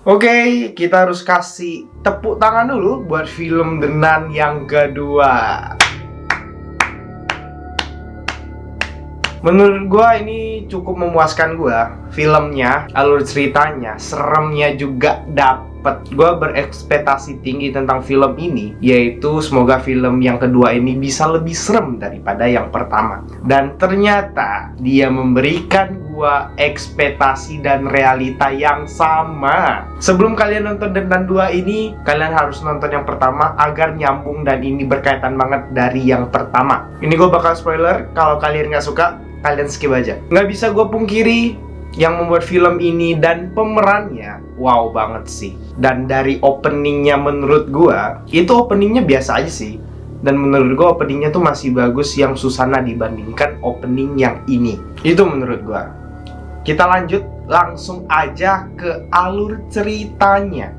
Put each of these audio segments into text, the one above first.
Oke, kita harus kasih tepuk tangan dulu buat film The Nun yang kedua. Menurut gua ini cukup memuaskan gua. Filmnya, alur ceritanya, seremnya juga dapet. Gua berekspektasi tinggi tentang film ini, yaitu semoga film yang kedua ini bisa lebih serem daripada yang pertama. Dan ternyata dia memberikan gua ekspektasi dan realita yang sama. Sebelum kalian nonton The Nun 2 ini, kalian harus nonton yang pertama agar nyambung dan ini berkaitan banget dari yang pertama. Ini gua bakal spoiler, kalau kalian nggak suka, kalian skip aja. Nggak bisa gue pungkiri, yang membuat film ini dan pemerannya wow banget sih. Dan dari openingnya menurut gue, itu openingnya biasa aja sih. Dan menurut gue openingnya tuh masih bagus yang Susana dibandingkan opening yang ini. Itu menurut gue. Kita lanjut langsung aja ke alur ceritanya.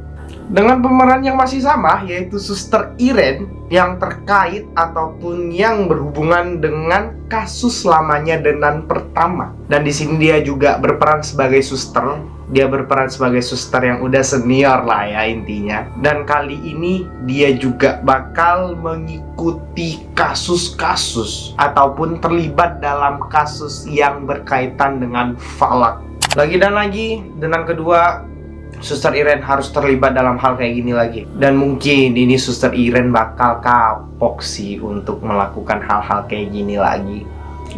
Dengan pemeran yang masih sama, yaitu Suster Irene, yang terkait ataupun yang berhubungan dengan kasus lamanya The Nun pertama. Dan di sini dia juga berperan sebagai suster. Dia berperan sebagai suster yang udah senior lah ya intinya. Dan kali ini dia juga bakal mengikuti kasus-kasus ataupun terlibat dalam kasus yang berkaitan dengan falak. Lagi dan lagi, The Nun kedua, Suster Irene harus terlibat dalam hal kayak gini lagi. Dan mungkin ini Suster Irene bakal kapok sih untuk melakukan hal-hal kayak gini lagi.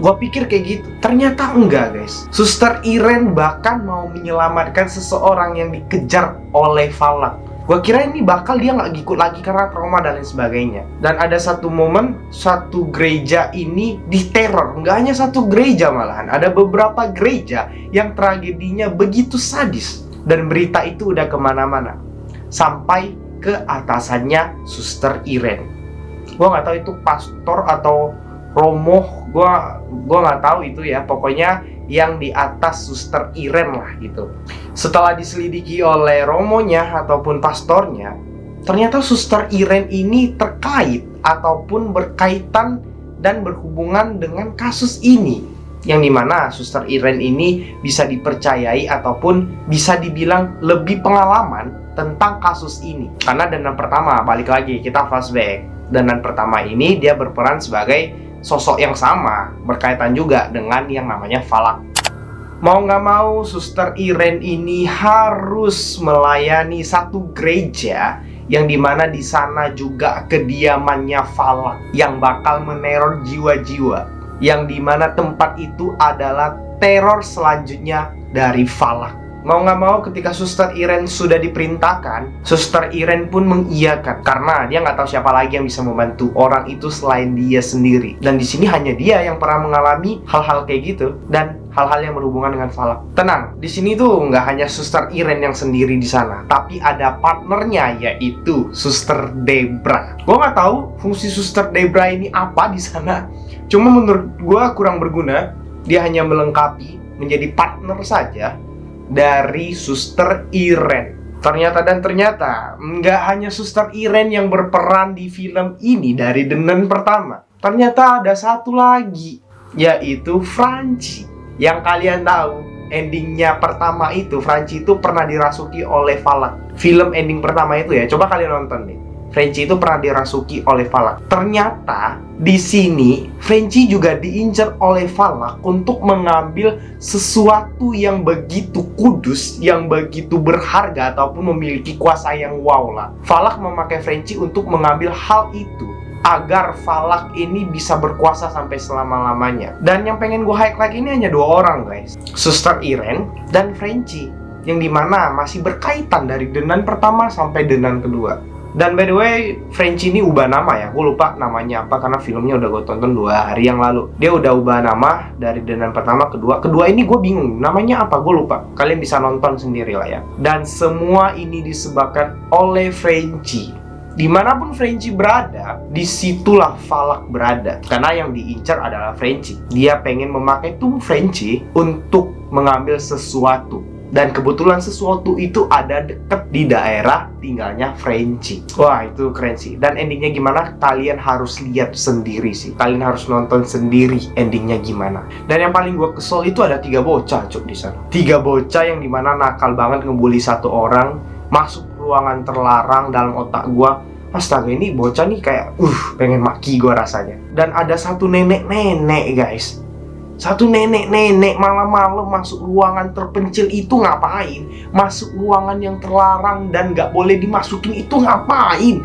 Gua pikir kayak gitu, ternyata enggak guys. Suster Irene bahkan mau menyelamatkan seseorang yang dikejar oleh falak. Gua kira ini bakal dia nggak ngikut lagi karena trauma dan lain sebagainya. Dan ada satu momen, satu gereja ini diteror. Nggak hanya satu gereja malahan, ada beberapa gereja yang tragedinya begitu sadis. Dan berita itu udah kemana-mana, sampai ke atasannya Suster Irene. Gue nggak tahu itu pastor atau romo, gue nggak tahu itu ya. Pokoknya yang di atas Suster Irene lah gitu. Setelah diselidiki oleh romonya ataupun pastornya, ternyata Suster Irene ini terkait ataupun berkaitan dan berhubungan dengan kasus ini. Yang dimana Suster Irene ini bisa dipercayai ataupun bisa dibilang lebih pengalaman tentang kasus ini. Karena The Nun pertama, balik lagi kita flashback, The Nun pertama ini dia berperan sebagai sosok yang sama, berkaitan juga dengan yang namanya falak. Mau nggak mau Suster Irene ini harus melayani satu gereja yang dimana di sana juga kediamannya falak yang bakal meneror jiwa-jiwa. Yang dimana tempat itu adalah teror selanjutnya dari falak. Mau nggak mau ketika Suster Irene sudah diperintahkan, Suster Irene pun mengiyakan karena dia nggak tahu siapa lagi yang bisa membantu orang itu selain dia sendiri. Dan di sini hanya dia yang pernah mengalami hal-hal kayak gitu dan hal-hal yang berhubungan dengan falak. Tenang, di sini tuh nggak hanya Suster Irene yang sendiri di sana, tapi ada partnernya yaitu Suster Debra. Gue nggak tahu fungsi Suster Debra ini apa di sana. Cuma menurut gue kurang berguna. Dia hanya melengkapi, menjadi partner saja dari Suster Irene. Ternyata nggak hanya Suster Irene yang berperan di film ini dari The Nun pertama. Ternyata ada satu lagi, yaitu Franci. Yang kalian tahu, endingnya pertama itu Franci itu pernah dirasuki oleh falak. Film ending pertama itu ya, coba kalian nonton nih. Franci itu pernah dirasuki oleh falak. Ternyata di sini Franci juga diincar oleh falak untuk mengambil sesuatu yang begitu kudus, yang begitu berharga ataupun memiliki kuasa yang wow lah. Falak memakai Franci untuk mengambil hal itu agar falak ini bisa berkuasa sampai selama-lamanya. Dan yang pengen gue highlight ini hanya dua orang guys, Suster Irene dan Franci, yang dimana masih berkaitan dari The Nun pertama sampai The Nun kedua. Dan by the way, Franci ini ubah nama ya. Gue lupa namanya apa karena filmnya udah gue tonton 2 hari yang lalu. Dia udah ubah nama dari The Nun pertama, kedua ini gue bingung namanya apa, gue lupa. Kalian bisa nonton sendiri lah ya. Dan semua ini disebabkan oleh Franci. Dimanapun Franci berada, disitulah falak berada. Karena yang diincar adalah Franci. Dia pengen memakai tubuh Franci untuk mengambil sesuatu. Dan kebetulan sesuatu itu ada deket di daerah tinggalnya Franci. Wah, itu keren sih. Dan endingnya gimana? Kalian harus lihat sendiri sih. Kalian harus nonton sendiri endingnya gimana. Dan yang paling gue kesel itu ada 3 bocah cuk di sana. 3 bocah yang dimana nakal banget ngebully satu orang masuk ruangan terlarang. Dalam otak gua, astaga, ini bocah nih kayak pengen maki gua rasanya. Dan ada satu nenek-nenek guys, satu nenek-nenek malam-malam masuk ruangan terpencil itu ngapain? Masuk ruangan yang terlarang dan gak boleh dimasukin itu ngapain?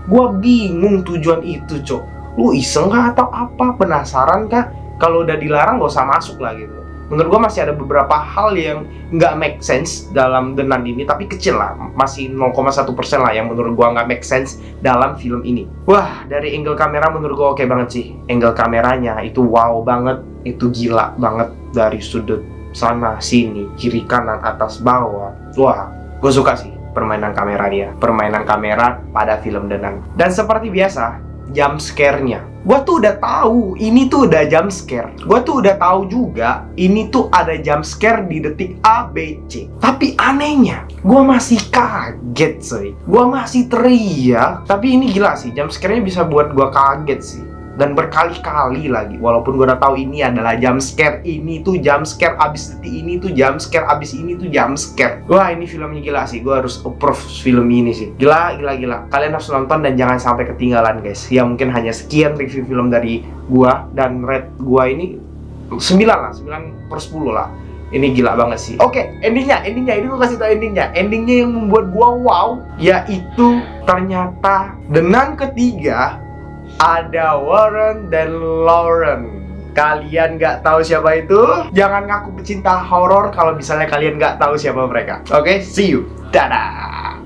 Gua bingung tujuan itu, Cok. Lu iseng kah atau apa? Penasaran kah? Kalau udah dilarang gak usah masuk lah gitu. Menurut gua masih ada beberapa hal yang nggak make sense dalam The Nun ini, tapi kecil lah, masih 0,1% lah yang menurut gua nggak make sense dalam film ini. Wah, dari angle kamera menurut gua oke banget sih. Angle kameranya itu wow banget, itu gila banget dari sudut sana sini, kiri kanan, atas bawah. Wah, gua suka sih permainan kamera dia, permainan kamera pada film The Nun. Dan seperti biasa, jump scare-nya, gua tuh udah tahu ini tuh udah jump scare. Gua tuh udah tahu juga ini tuh ada jump scare di detik A, B, C. Tapi anehnya, gua masih kaget sih. Gua masih teriak. Tapi ini gila sih, jump scare-nya bisa buat gua kaget sih. Dan berkali-kali lagi, walaupun gue udah tahu ini adalah jump scare, ini tuh jump scare, abis detik ini tuh jump scare, abis ini tuh jump scare. Wah, ini filmnya gila sih, gue harus approve film ini sih. Gila. Kalian harus nonton dan jangan sampai ketinggalan guys. Ya mungkin hanya sekian review film dari gue, dan rate gue ini 9 lah, 9/10 lah. Ini gila banget sih. Oke, endingnya, ini gue kasih tau endingnya. Endingnya yang membuat gue wow, yaitu ternyata The Nun ketiga ada Warren dan Lauren. Kalian nggak tahu siapa itu? Jangan ngaku pecinta horor kalau misalnya kalian nggak tahu siapa mereka. Oke, see you. Dadah.